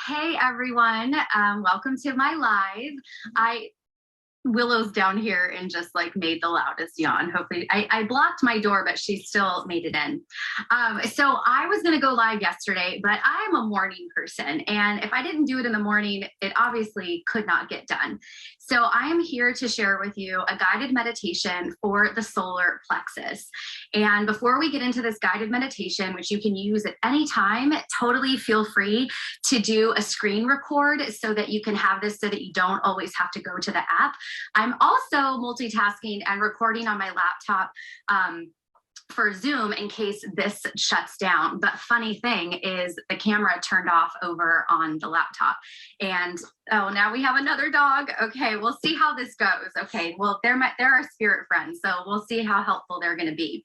Hey everyone, welcome to my live. Willow's down here and just like made the loudest yawn. Hopefully, I blocked my door, but she still made it in. So I was going to go live yesterday, but I'm a morning person. And if I didn't do it in the morning, it obviously could not get done. So I am here to share with you a guided meditation for the solar plexus. And before we get into this guided meditation, which you can use at any time, totally feel free to do a screen record so that you can have this so that you don't always have to go to the app. I'm also multitasking and recording on my laptop for Zoom in case this shuts down. But funny thing is the camera turned off over on the laptop. And oh, now we have another dog. Okay, we'll see how this goes. Okay, well, they're our spirit friends, so we'll see how helpful they're going to be.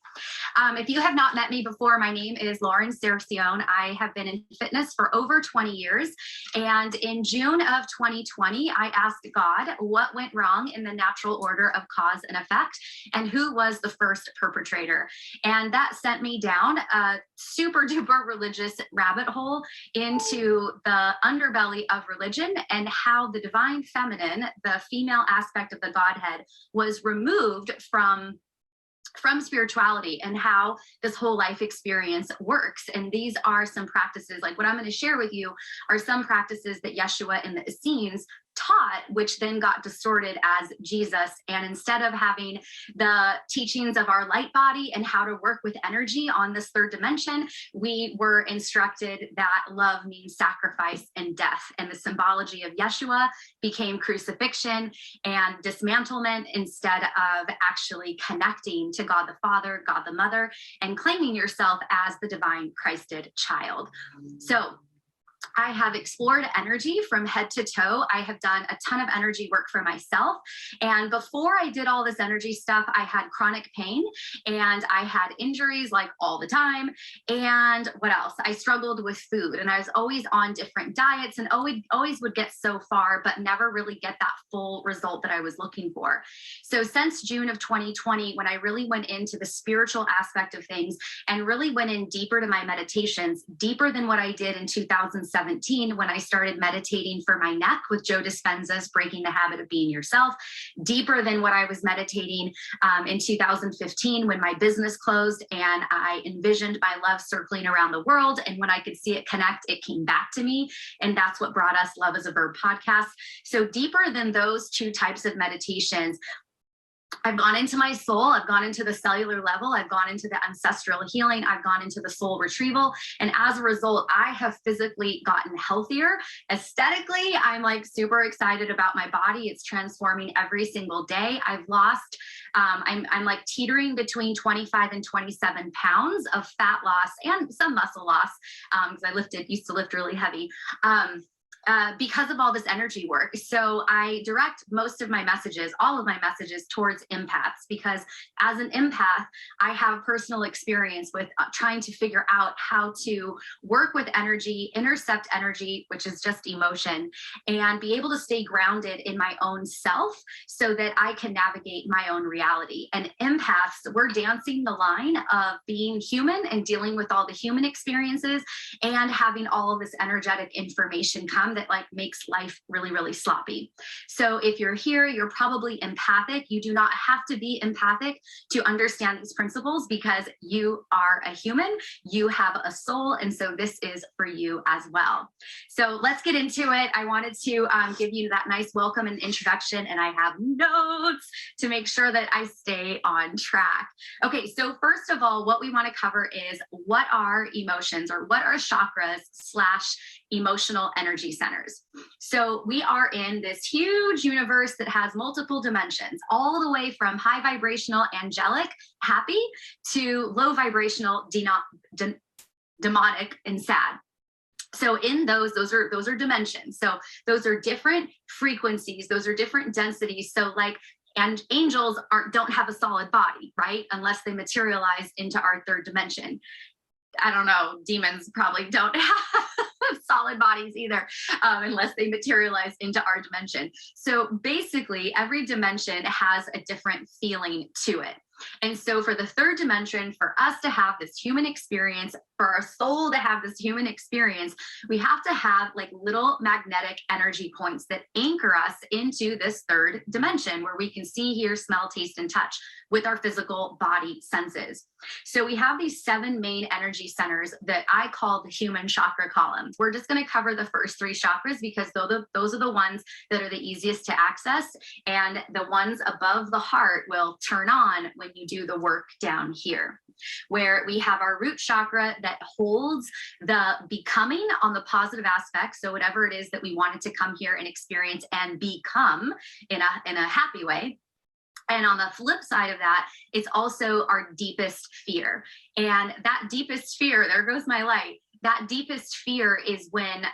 If you have not met me before, my name is 𝗪𝗵𝘁. I have been in fitness for over 20 years. And in June of 2020, I asked God what went wrong in the natural order of cause and effect, and who was the first perpetrator. And that sent me down a super duper religious rabbit hole into the underbelly of religion and how the divine feminine, the female aspect of the Godhead, was removed from spirituality and how this whole life experience works. And these are some practices, like what I'm going to share with you are some practices that Yeshua and the Essenes taught, which then got distorted as Jesus. And instead of having the teachings of our light body and how to work with energy on this third dimension, we were instructed that love means sacrifice and death. And the symbology of Yeshua became crucifixion and dismantlement instead of actually connecting to God the Father, God the Mother, and claiming yourself as the divine Christed child. So I have explored energy from head to toe. I have done a ton of energy work for myself. And before I did all this energy stuff, I had chronic pain and I had injuries like all the time. And what else? I struggled with food and I was always on different diets and always would get so far, but never really get that full result that I was looking for. So since June of 2020, when I really went into the spiritual aspect of things and really went in deeper to my meditations, deeper than what I did in 2017, when I started meditating for my neck with Joe Dispenza's Breaking the Habit of Being Yourself, deeper than what I was meditating in 2015 when my business closed and I envisioned my love circling around the world. And when I could see it connect, it came back to me. And that's what brought us Love is a Verb podcast. So deeper than those two types of meditations, I've gone into my soul, I've gone into the cellular level, I've gone into the ancestral healing, I've gone into the soul retrieval. And as a result, I have physically gotten healthier. Aesthetically, I'm like super excited about my body. It's transforming every single day. I've lost, I'm like teetering between 25 and 27 pounds of fat loss and some muscle loss because I used to lift really heavy. Because of all this energy work. So I direct most of my messages, all of my messages towards empaths, because as an empath, I have personal experience with trying to figure out how to work with energy, intercept energy, which is just emotion, and be able to stay grounded in my own self so that I can navigate my own reality. And empaths, we're dancing the line of being human and dealing with all the human experiences and having all of this energetic information come that like makes life really, really sloppy. So if you're here, you're probably empathic. You do not have to be empathic to understand these principles because you are a human, you have a soul, and so this is for you as well. So let's get into it. I wanted to give you that nice welcome and introduction, and I have notes to make sure that I stay on track. Okay, so first of all, what we want to cover is what are emotions, or what are chakras / emotional energy centers. So we are in this huge universe that has multiple dimensions, all the way from high vibrational, angelic, happy, to low vibrational, demonic, and sad. So in those are dimensions. So those are different frequencies. Those are different densities. So like, and angels don't have a solid body, right? Unless they materialize into our third dimension. I don't know, demons probably don't have solid bodies either, unless they materialize into our dimension. So basically, every dimension has a different feeling to it. And so for the third dimension, for us to have this human experience, for our soul to have this human experience, we have to have like little magnetic energy points that anchor us into this third dimension where we can see, hear, smell, taste, and touch with our physical body senses. So we have these 7 main energy centers that I call the human chakra columns. We're just going to cover the first 3 chakras because those are the ones that are the easiest to access, and the ones above the heart will turn on when you do the work down here, where we have our root chakra that holds the becoming on the positive aspect. So whatever it is that we wanted to come here and experience and become in a happy way. And on the flip side of that, it's also our deepest fear. And that deepest fear, there goes my light. That deepest fear is when,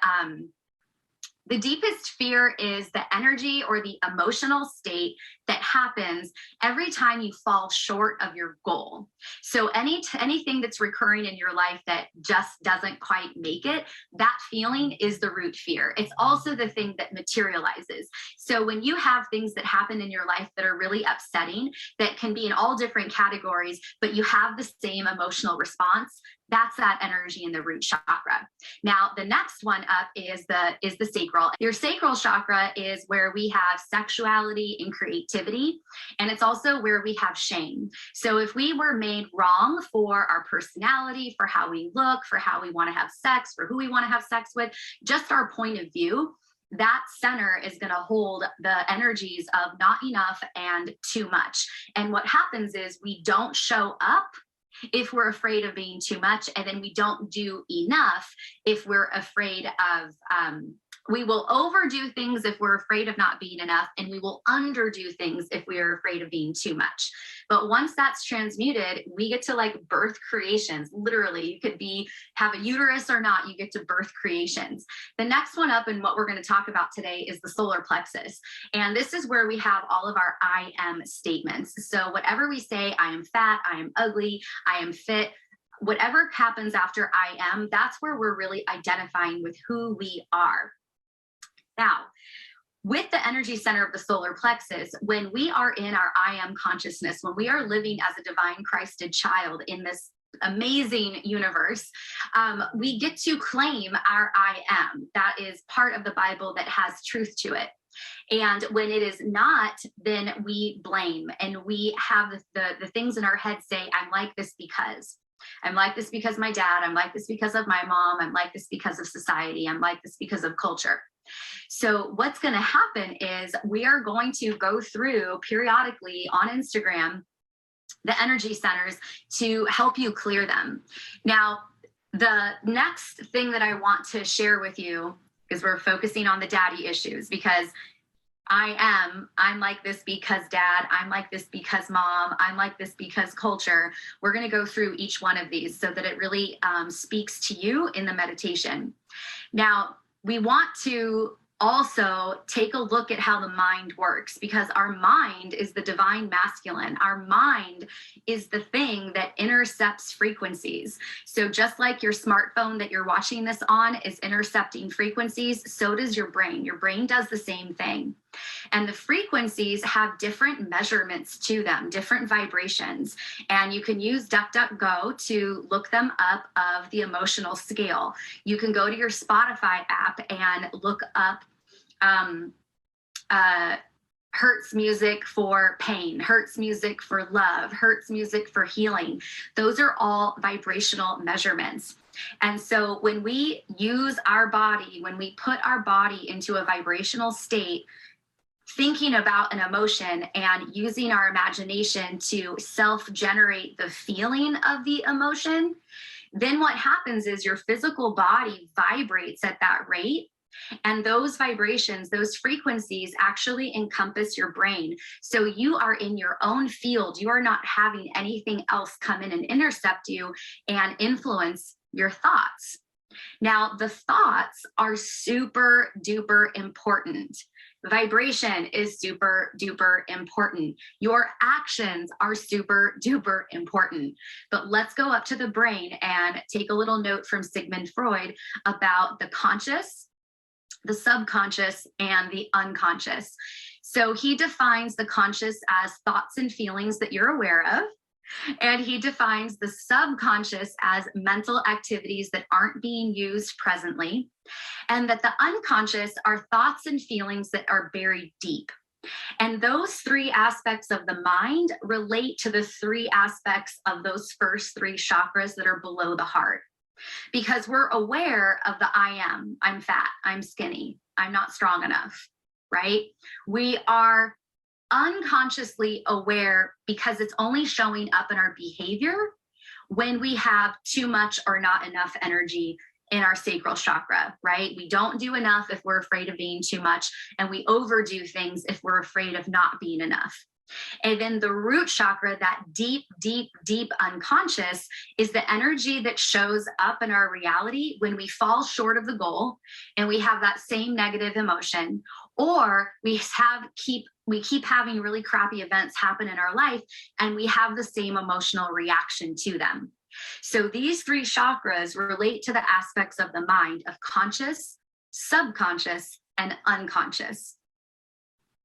the deepest fear is the energy or the emotional state that happens every time you fall short of your goal. So anything that's recurring in your life that just doesn't quite make it, that feeling is the root fear. It's also the thing that materializes. So when you have things that happen in your life that are really upsetting, that can be in all different categories, but you have the same emotional response, that's that energy in the root chakra. Now, the next one up is the sacral. Your sacral chakra is where we have sexuality and creativity, and it's also where we have shame. So if we were made wrong for our personality, for how we look, for how we want to have sex, for who we want to have sex with, just our point of view, that center is going to hold the energies of not enough and too much. And what happens is we don't show up if we're afraid of being too much, and then we don't do enough if we're afraid of, we will overdo things if we're afraid of not being enough, and we will underdo things if we're afraid of being too much. But once that's transmuted, we get to like birth creations. Literally, you could have a uterus or not, you get to birth creations. The next one up and what we're going to talk about today is the solar plexus. And this is where we have all of our I am statements. So whatever we say, I am fat, I am ugly, I am fit, whatever happens after I am, that's where we're really identifying with who we are. Now, with the energy center of the solar plexus, when we are in our I am consciousness, when we are living as a divine Christed child in this amazing universe, we get to claim our I am. That is part of the Bible that has truth to it. And when it is not, then we blame, and we have the things in our head say, I'm like this because. I'm like this because my dad, I'm like this because of my mom, I'm like this because of society, I'm like this because of culture. So what's going to happen is we are going to go through periodically on Instagram the energy centers to help you clear them. Now, the next thing that I want to share with you is we're focusing on the daddy issues, because I'm like this because dad, I'm like this because mom, I'm like this because culture. We're going to go through each one of these so that it really speaks to you in the meditation. Now, we want to also take a look at how the mind works, because our mind is the divine masculine. Our mind is the thing that intercepts frequencies. So just like your smartphone that you're watching this on is intercepting frequencies, so does your brain. Your brain does the same thing. And the frequencies have different measurements to them, different vibrations. And you can use DuckDuckGo to look them up of the emotional scale. You can go to your Spotify app and look up Hertz music for pain, Hertz music for love, Hertz music for healing. Those are all vibrational measurements. And so when we use our body, when we put our body into a vibrational state, thinking about an emotion and using our imagination to self-generate the feeling of the emotion, then what happens is your physical body vibrates at that rate. And those vibrations, those frequencies actually encompass your brain. So you are in your own field. You are not having anything else come in and intercept you and influence your thoughts. Now, the thoughts are super duper important. Vibration is super duper important. Your actions are super duper important. But let's go up to the brain and take a little note from Sigmund Freud about the conscious, the subconscious, and the unconscious. So he defines the conscious as thoughts and feelings that you're aware of. And he defines the subconscious as mental activities that aren't being used presently, and that the unconscious are thoughts and feelings that are buried deep. And those three aspects of the mind relate to the three aspects of those first three chakras that are below the heart. Because we're aware of the I'm fat, I'm skinny, I'm not strong enough, right? We are unconsciously aware because it's only showing up in our behavior when we have too much or not enough energy in our sacral chakra, right? We don't do enough if we're afraid of being too much, and we overdo things if we're afraid of not being enough. And then the root chakra, that deep, deep, deep unconscious, is the energy that shows up in our reality when we fall short of the goal and we have that same negative emotion, or we keep having really crappy events happen in our life and we have the same emotional reaction to them. So these three chakras relate to the aspects of the mind of conscious, subconscious, and unconscious.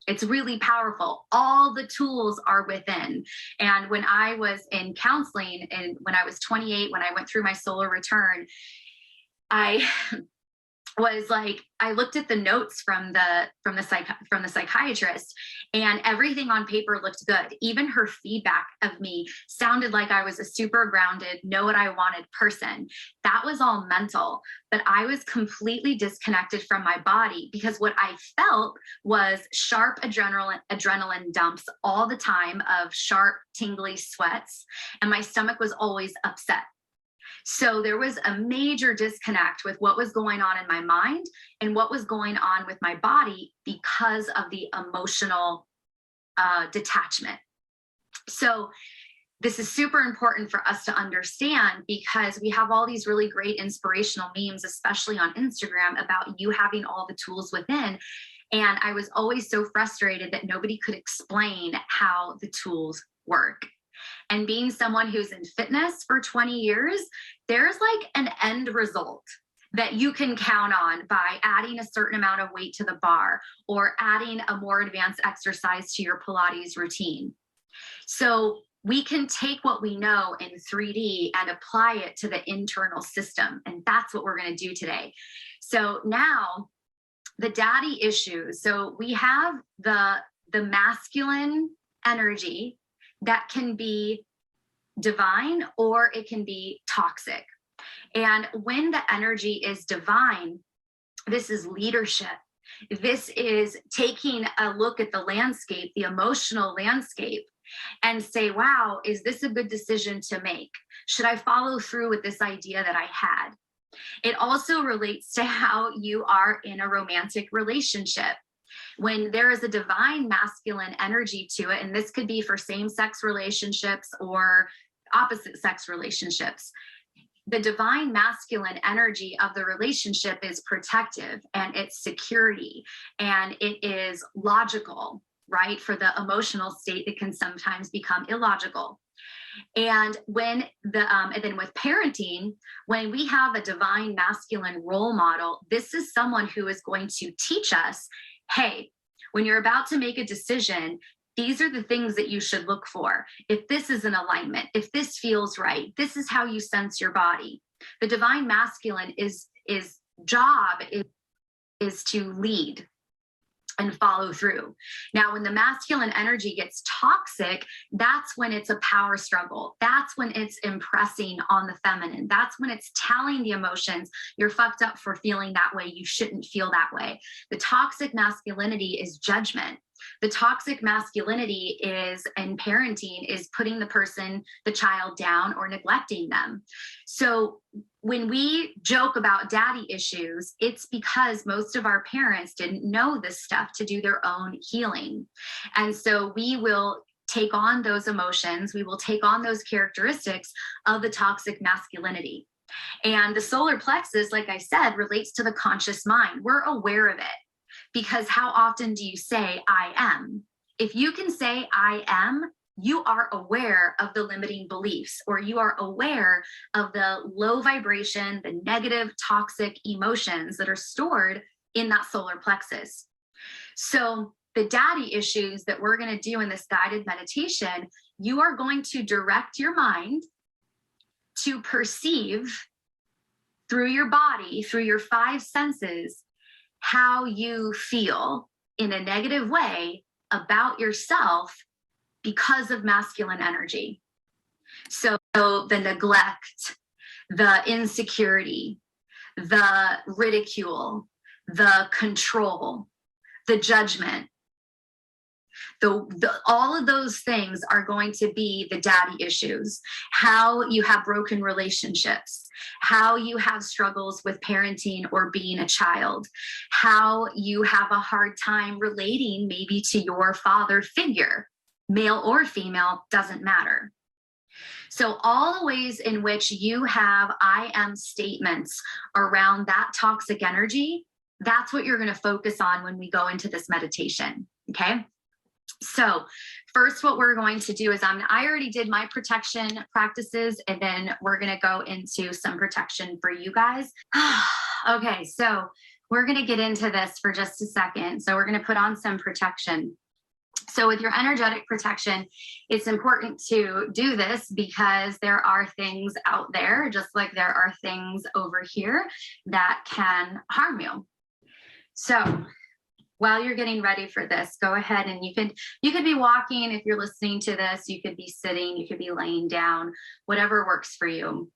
It's really powerful. All the tools are within. And when I was in counseling, and when I was 28, when I went through my solar return, I was like, I looked at the notes from the psychiatrist, and everything on paper looked good. Even her feedback of me sounded like I was a super grounded, know what I wanted person. That was all mental, but I was completely disconnected from my body because what I felt was sharp adrenaline dumps all the time, of sharp, tingly sweats, and my stomach was always upset. So there was a major disconnect with what was going on in my mind and what was going on with my body because of the emotional detachment. So this is super important for us to understand, because we have all these really great inspirational memes, especially on Instagram, about you having all the tools within. And I was always so frustrated that nobody could explain how the tools work. And being someone who's in fitness for 20 years, there's like an end result that you can count on by adding a certain amount of weight to the bar or adding a more advanced exercise to your Pilates routine. So we can take what we know in 3D and apply it to the internal system. And that's what we're going to do today. So now the daddy issues. So we have the masculine energy that can be divine or it can be toxic. And when the energy is divine, this is leadership. This is taking a look at the landscape, the emotional landscape, and say, wow, is this a good decision to make? Should I follow through with this idea that I had? It also relates to how you are in a romantic relationship. When there is a divine masculine energy to it, and this could be for same-sex relationships or opposite-sex relationships, the divine masculine energy of the relationship is protective, and it's security, and it is logical, right? For the emotional state, it can sometimes become illogical. And when and then with parenting, when we have a divine masculine role model, this is someone who is going to teach us, hey, when you're about to make a decision, these are the things that you should look for. If this is in alignment, if this feels right, this is how you sense your body. The divine masculine job is to lead and follow through. Now, when the masculine energy gets toxic, that's when it's a power struggle. That's when it's impressing on the feminine. That's when it's telling the emotions, you're fucked up for feeling that way. You shouldn't feel that way. The toxic masculinity is judgment. The toxic masculinity is, in parenting, is putting the child down or neglecting them. So when we joke about daddy issues, it's because most of our parents didn't know this stuff to do their own healing. And so we will take on those emotions, we will take on those characteristics of the toxic masculinity. And the solar plexus, like I said, relates to the conscious mind. We're aware of it. Because how often do you say, I am? If you can say, I am, you are aware of the limiting beliefs, or you are aware of the low vibration, the negative, toxic emotions that are stored in that solar plexus. So the daddy issues that we're going to do in this guided meditation you are going to direct your mind to perceive through your body, through your 5 senses, how you feel in a negative way about yourself because of masculine energy. So the neglect, the insecurity, the ridicule, the control, the judgment, all of those things are going to be the daddy issues. How you have broken relationships, how you have struggles with parenting or being a child, how you have a hard time relating maybe to your father figure, male or female, doesn't matter. So all the ways in which you have I am statements around that toxic energy, that's what you're going to focus on when we go into this meditation, okay? So first, what we're going to do is I already did my protection practices, and then we're going to go into some protection for you guys. Okay, so we're going to get into this for just a second. So we're going to put on some protection. So with your energetic protection, it's important to do this because there are things out there, just like there are things over here that can harm you. So while you're getting ready for this, go ahead and you could be walking if you're listening to this, you could be sitting, you could be laying down, whatever works for you.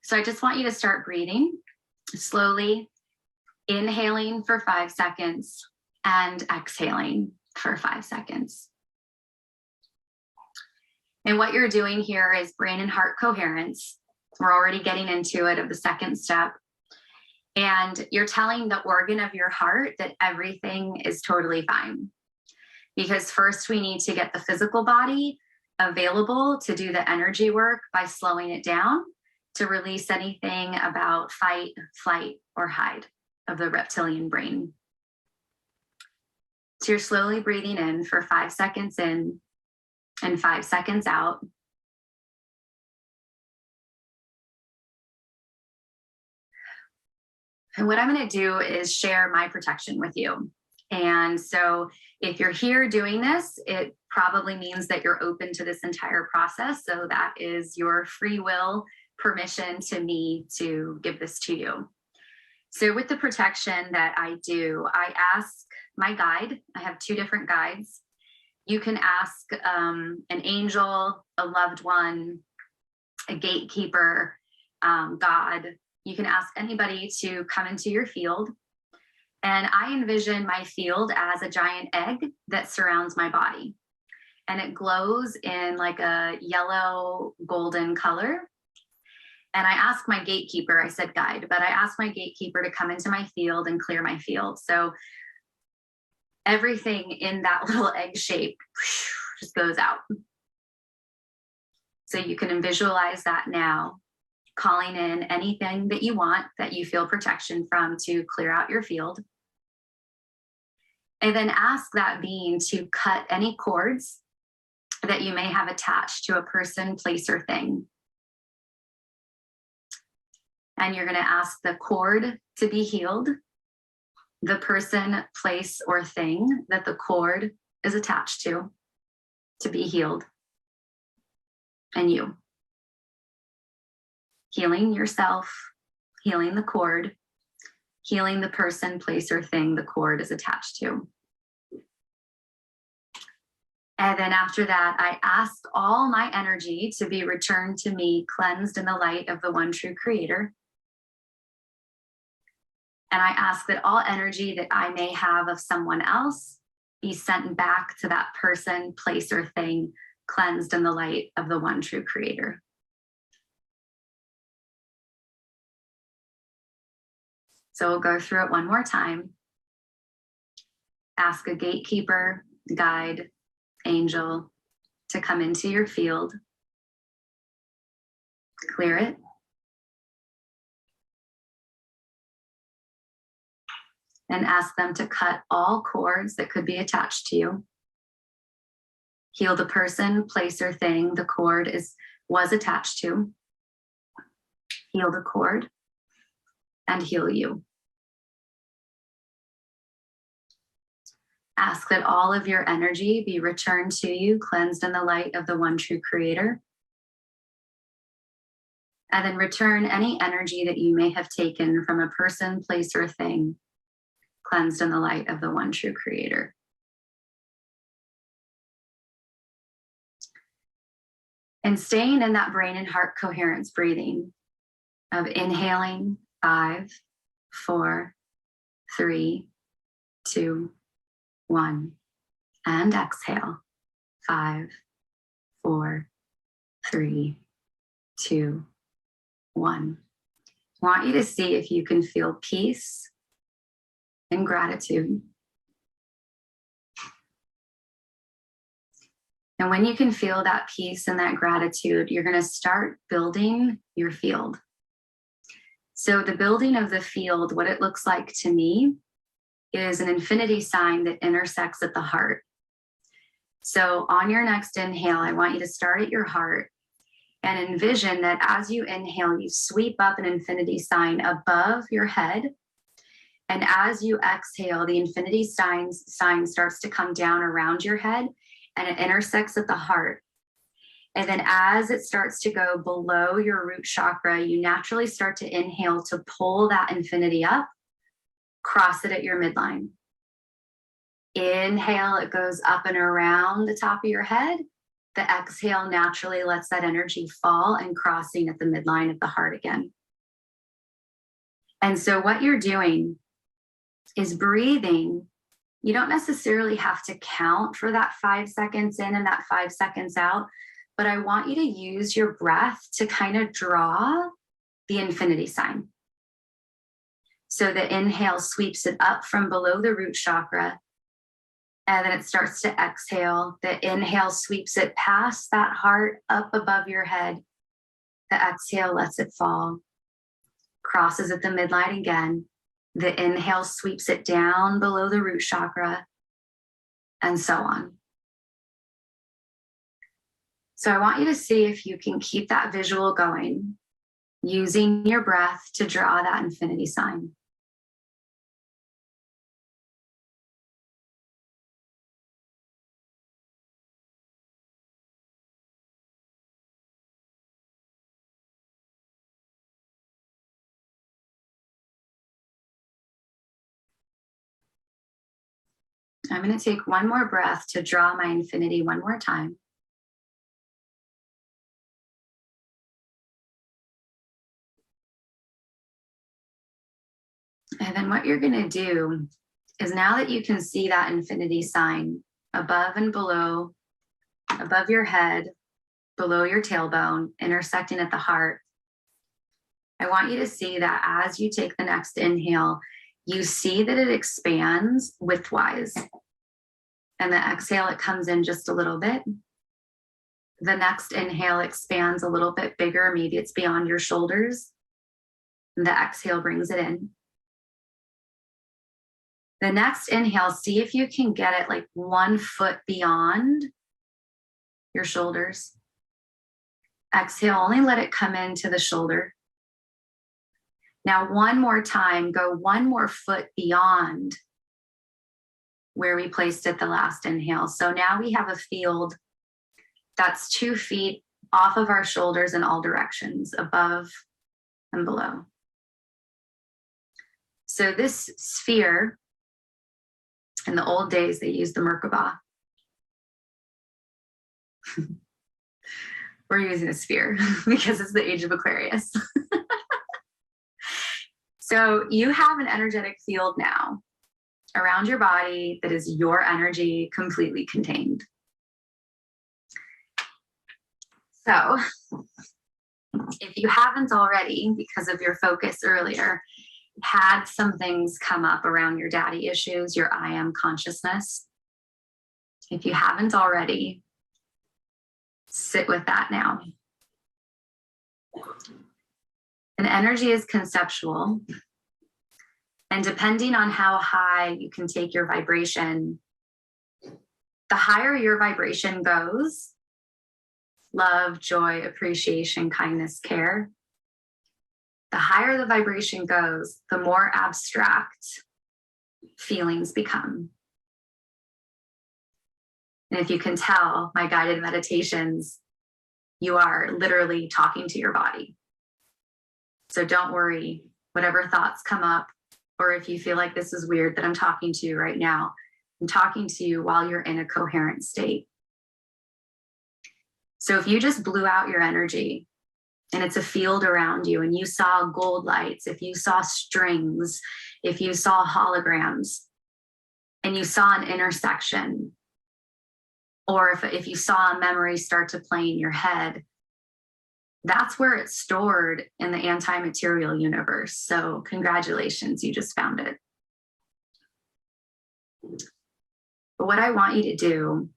So I just want you to start breathing slowly, inhaling for 5 seconds and exhaling for 5 seconds. And what you're doing here is brain and heart coherence. We're already getting into it of the second step. And you're telling the organ of your heart that everything is totally fine. Because first we need to get the physical body available to do the energy work by slowing it down to release anything about fight, flight, or hide of the reptilian brain. So you're slowly breathing in for 5 seconds in and 5 seconds out. And what I'm going to do is share my protection with you. And so if you're here doing this, it probably means that you're open to this entire process. So that is your free will permission to me to give this to you. So with the protection that I do, I ask my guide. I have 2 different guides. You can ask an angel, a loved one, a gatekeeper, God. You can ask anybody to come into your field. And I envision my field as a giant egg that surrounds my body. And it glows in like a yellow golden color. And I asked my gatekeeper, I said guide, but I asked my gatekeeper to come into my field and clear my field. So everything in that little egg shape just goes out. So you can visualize that now, calling in anything that you want that you feel protection from to clear out your field. And then ask that being to cut any cords that you may have attached to a person, place, or thing. And you're going to ask the cord to be healed, the person, place, or thing that the cord is attached to be healed, and you. Healing yourself, healing the cord, healing the person, place, or thing the cord is attached to. And then after that, I ask all my energy to be returned to me, cleansed in the light of the one true creator. And I ask that all energy that I may have of someone else be sent back to that person, place, or thing, cleansed in the light of the one true creator. So we'll go through it one more time. Ask a gatekeeper, guide, angel to come into your field. Clear it. And ask them to cut all cords that could be attached to you. Heal the person, place, or thing the cord was attached to. Heal the cord and heal you. Ask that all of your energy be returned to you, cleansed in the light of the one true creator. And then return any energy that you may have taken from a person, place, or thing, cleansed in the light of the one true creator. And staying in that brain and heart coherence breathing of inhaling 5, 4, 3, 2, 1, and exhale 5, 4, 3, 2, 1. I want you to see if you can feel peace and gratitude. And when you can feel that peace and that gratitude, you're going to start building your field. So the building of the field, what it looks like to me, is an infinity sign that intersects at the heart. So on your next inhale, I want you to start at your heart and envision that as you inhale, you sweep up an infinity sign above your head. And as you exhale, the infinity sign starts to come down around your head and it intersects at the heart. And then as it starts to go below your root chakra, you naturally start to inhale to pull that infinity up, cross it at your midline. Inhale, it goes up and around the top of your head. The exhale naturally lets that energy fall and crossing at the midline of the heart again. And so what you're doing is breathing. You don't necessarily have to count for that 5 seconds in and that 5 seconds out, but I want you to use your breath to kind of draw the infinity sign. So the inhale sweeps it up from below the root chakra, and then it starts to exhale. The inhale sweeps it past that heart up above your head. The exhale lets it fall, crosses at the midline again. The inhale sweeps it down below the root chakra, and so on. So I want you to see if you can keep that visual going, using your breath to draw that infinity sign. I'm going to take one more breath to draw my infinity one more time. And then what you're going to do is, now that you can see that infinity sign above and below, above your head, below your tailbone, intersecting at the heart, I want you to see that as you take the next inhale, you see that it expands widthwise. And the exhale, it comes in just a little bit. The next inhale expands a little bit bigger. Maybe it's beyond your shoulders. And the exhale brings it in. The next inhale, see if you can get it like 1 foot beyond your shoulders. Exhale, only let it come into the shoulder. Now, one more time, go 1 more foot beyond where we placed it the last inhale. So now we have a field that's 2 feet off of our shoulders in all directions, above and below. So this sphere, in the old days, they used the 𝗪𝗂𝗯. We're using a sphere because it's the age of Aquarius. So you have an energetic field now around your body that is your energy completely contained. So if you haven't already, because of your focus earlier, had some things come up around your daddy issues, your I am consciousness, if you haven't already, sit with that now. And energy is conceptual. And depending on how high you can take your vibration, the higher your vibration goes, love, joy, appreciation, kindness, care, the higher the vibration goes, the more abstract feelings become. And if you can tell, my guided meditations, you are literally talking to your body. So don't worry, whatever thoughts come up, or if you feel like this is weird that I'm talking to you right now, I'm talking to you while you're in a coherent state. So if you just blew out your energy and it's a field around you and you saw gold lights, if you saw strings, if you saw holograms, and you saw an intersection, or if you saw a memory start to play in your head, that's where it's stored in the anti-material universe. So congratulations, you just found it. But what I want you to do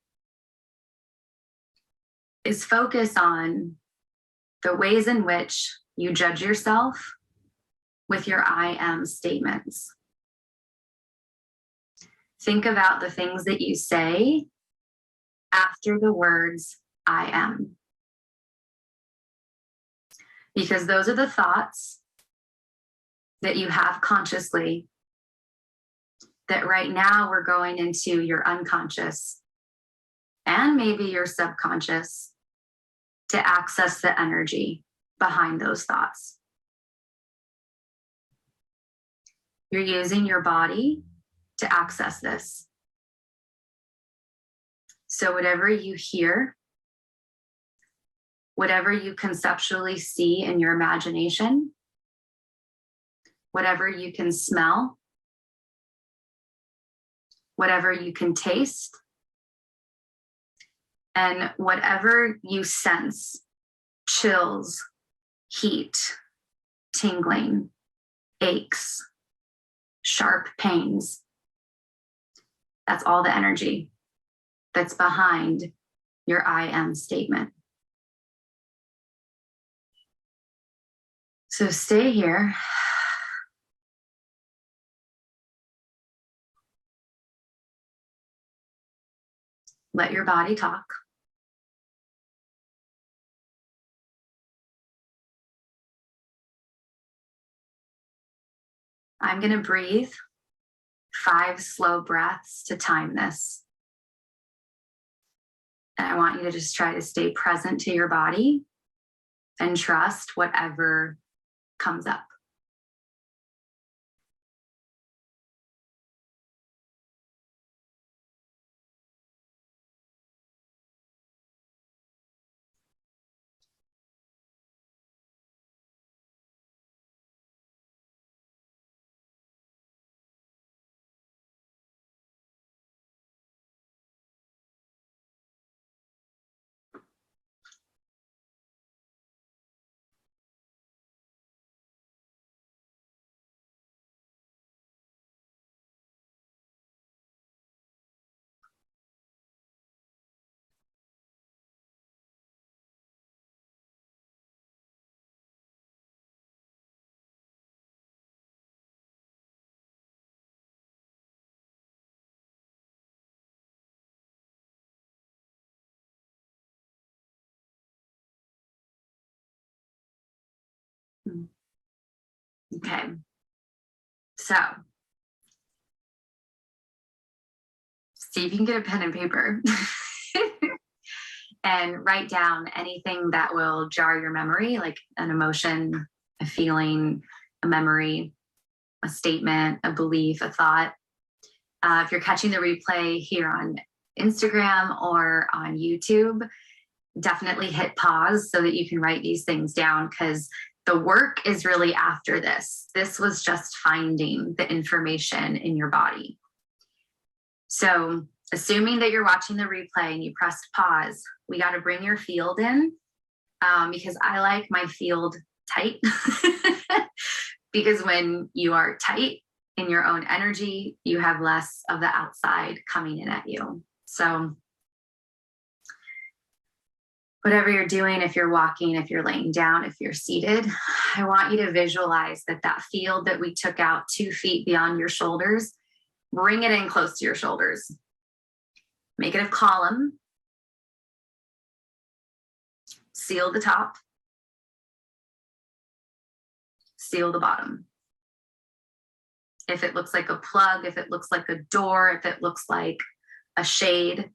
is focus on the ways in which you judge yourself with your I am statements. Think about the things that you say after the words I am. Because those are the thoughts that you have consciously that right now we're going into your unconscious and maybe your subconscious to access the energy behind those thoughts. You're using your body to access this. So whatever you hear, whatever you conceptually see in your imagination, whatever you can smell, whatever you can taste, and whatever you sense, chills, heat, tingling, aches, sharp pains, that's all the energy that's behind your I am statement. So stay here. Let your body talk. I'm going to breathe 5 slow breaths to time this. And I want you to just try to stay present to your body and trust whatever comes up. Okay, so see if you can get a pen and paper and write down anything that will jar your memory, like an emotion, a feeling, a memory, a statement, a belief, a thought. If you're catching the replay here on Instagram or on YouTube, definitely hit pause so that you can write these things down, because the work is really after this. This was just finding the information in your body. So assuming that you're watching the replay and you pressed pause, we got to bring your field in, because I like my field tight. Because when you are tight in your own energy, you have less of the outside coming in at you. So whatever you're doing, if you're walking, if you're laying down, if you're seated, I want you to visualize that field that we took out 2 feet beyond your shoulders, bring it in close to your shoulders. Make it a column. Seal the top. Seal the bottom. If it looks like a plug, if it looks like a door, if it looks like a shade,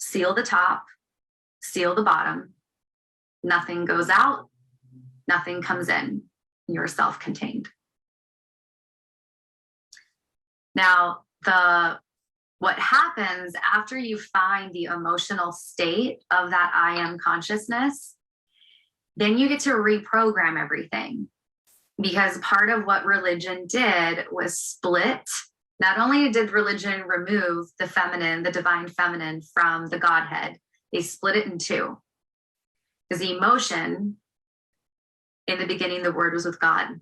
seal the top, seal the bottom. Nothing goes out, nothing comes in. You're self-contained. Now, what happens after you find the emotional state of that I am consciousness, then you get to reprogram everything. Because part of what religion did was split. Not only did religion remove the feminine, the divine feminine from the Godhead, they split it in two. Because the emotion, in the beginning, the word was with God,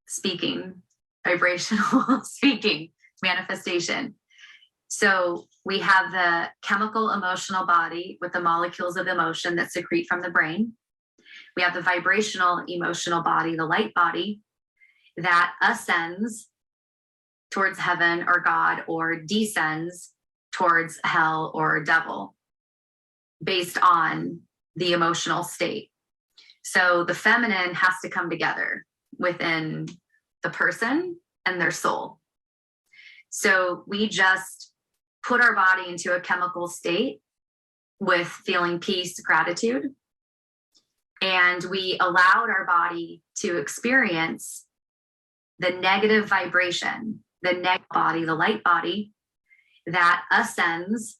speaking, vibrational speaking, manifestation. So we have the chemical emotional body with the molecules of emotion that secrete from the brain. We have the vibrational emotional body, the light body, that ascends towards heaven or God or descends towards hell or devil based on the emotional state. So the feminine has to come together within the person and their soul. So we just put our body into a chemical state with feeling peace, gratitude, and we allowed our body to experience the negative vibration, the negative body, the light body that ascends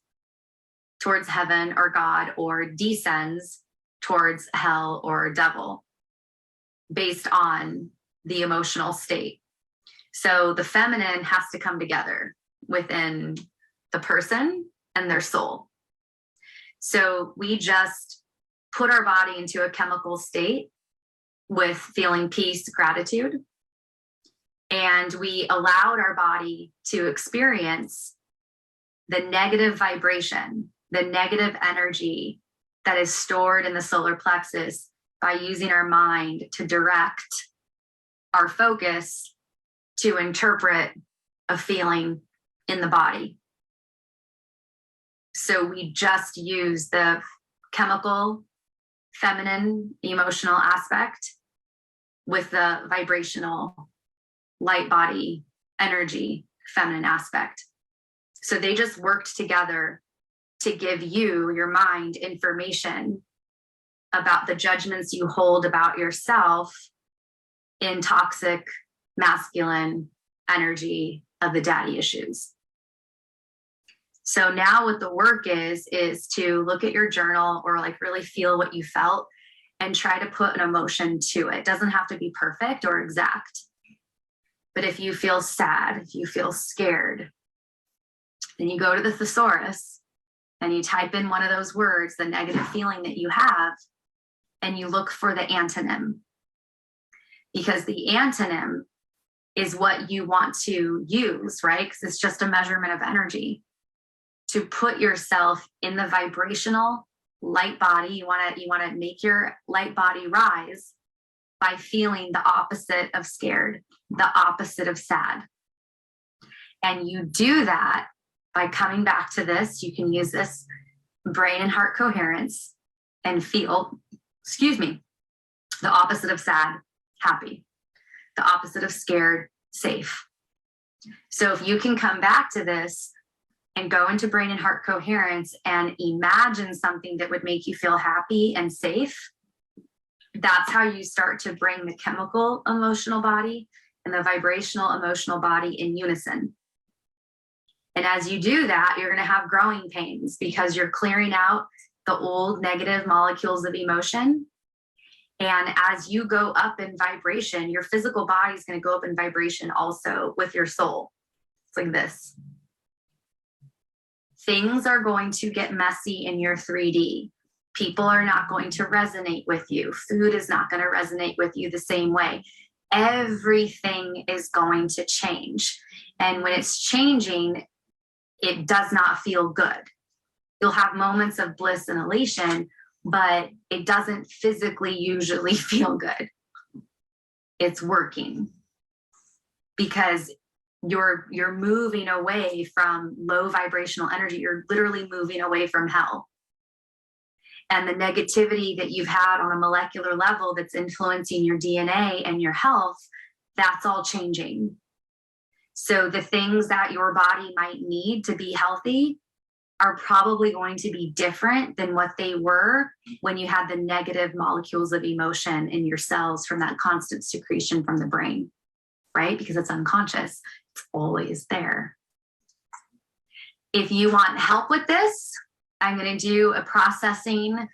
towards heaven or God or descends towards hell or devil based on the emotional state. So the feminine has to come together within the person and their soul. So we just put our body into a chemical state with feeling peace, gratitude, and we allowed our body to experience the negative vibration, the negative energy that is stored in the solar plexus by using our mind to direct our focus to interpret a feeling in the body. So we just use the chemical, feminine, emotional aspect with the vibrational, light body, energy, feminine aspect. So they just worked together to give you, your mind, information about the judgments you hold about yourself in toxic, masculine energy of the daddy issues. So now what the work is to look at your journal or like really feel what you felt and try to put an emotion to it. It doesn't have to be perfect or exact. But if you feel sad, if you feel scared, then you go to the thesaurus and you type in one of those words, the negative feeling that you have, and you look for the antonym. Because the antonym is what you want to use, right? Because it's just a measurement of energy. To put yourself in the vibrational light body, you want to make your light body rise by feeling the opposite of scared, the opposite of sad. And you do that by coming back to this. You can use this brain and heart coherence and feel, the opposite of sad, happy, the opposite of scared, safe. So if you can come back to this and go into brain and heart coherence and imagine something that would make you feel happy and safe, that's how you start to bring the chemical emotional body and the vibrational emotional body in unison. And as you do that, you're going to have growing pains because you're clearing out the old negative molecules of emotion. And as you go up in vibration, your physical body is going to go up in vibration also with your soul. It's like this. Things are going to get messy in your 3D. People are not going to resonate with you. Food is not going to resonate with you the same way. Everything is going to change. And when it's changing, it does not feel good. You'll have moments of bliss and elation, but it doesn't physically usually feel good. It's working because you're moving away from low vibrational energy. You're literally moving away from hell. And the negativity that you've had on a molecular level that's influencing your DNA and your health, that's all changing. So the things that your body might need to be healthy are probably going to be different than what they were when you had the negative molecules of emotion in your cells from that constant secretion from the brain, right? Because it's unconscious. It's always there. If you want help with this, I'm going to do a processing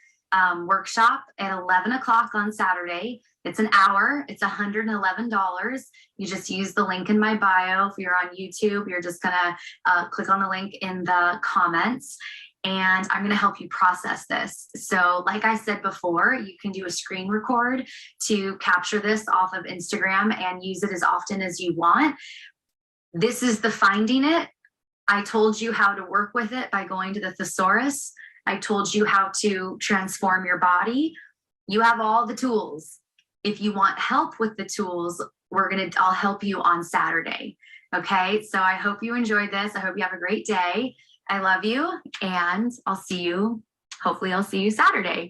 workshop at 11 o'clock on Saturday. It's an hour. It's $111. You just use the link in my bio. If you're on YouTube, you're just going to click on the link in the comments, and I'm going to help you process this. So like I said before, you can do a screen record to capture this off of Instagram and use it as often as you want. This is the finding it. I told you how to work with it by going to the thesaurus. I told you how to transform your body. You have all the tools. If you want help with the tools, I'll help you on Saturday. Okay, so I hope you enjoyed this. I hope you have a great day. I love you, and hopefully I'll see you Saturday.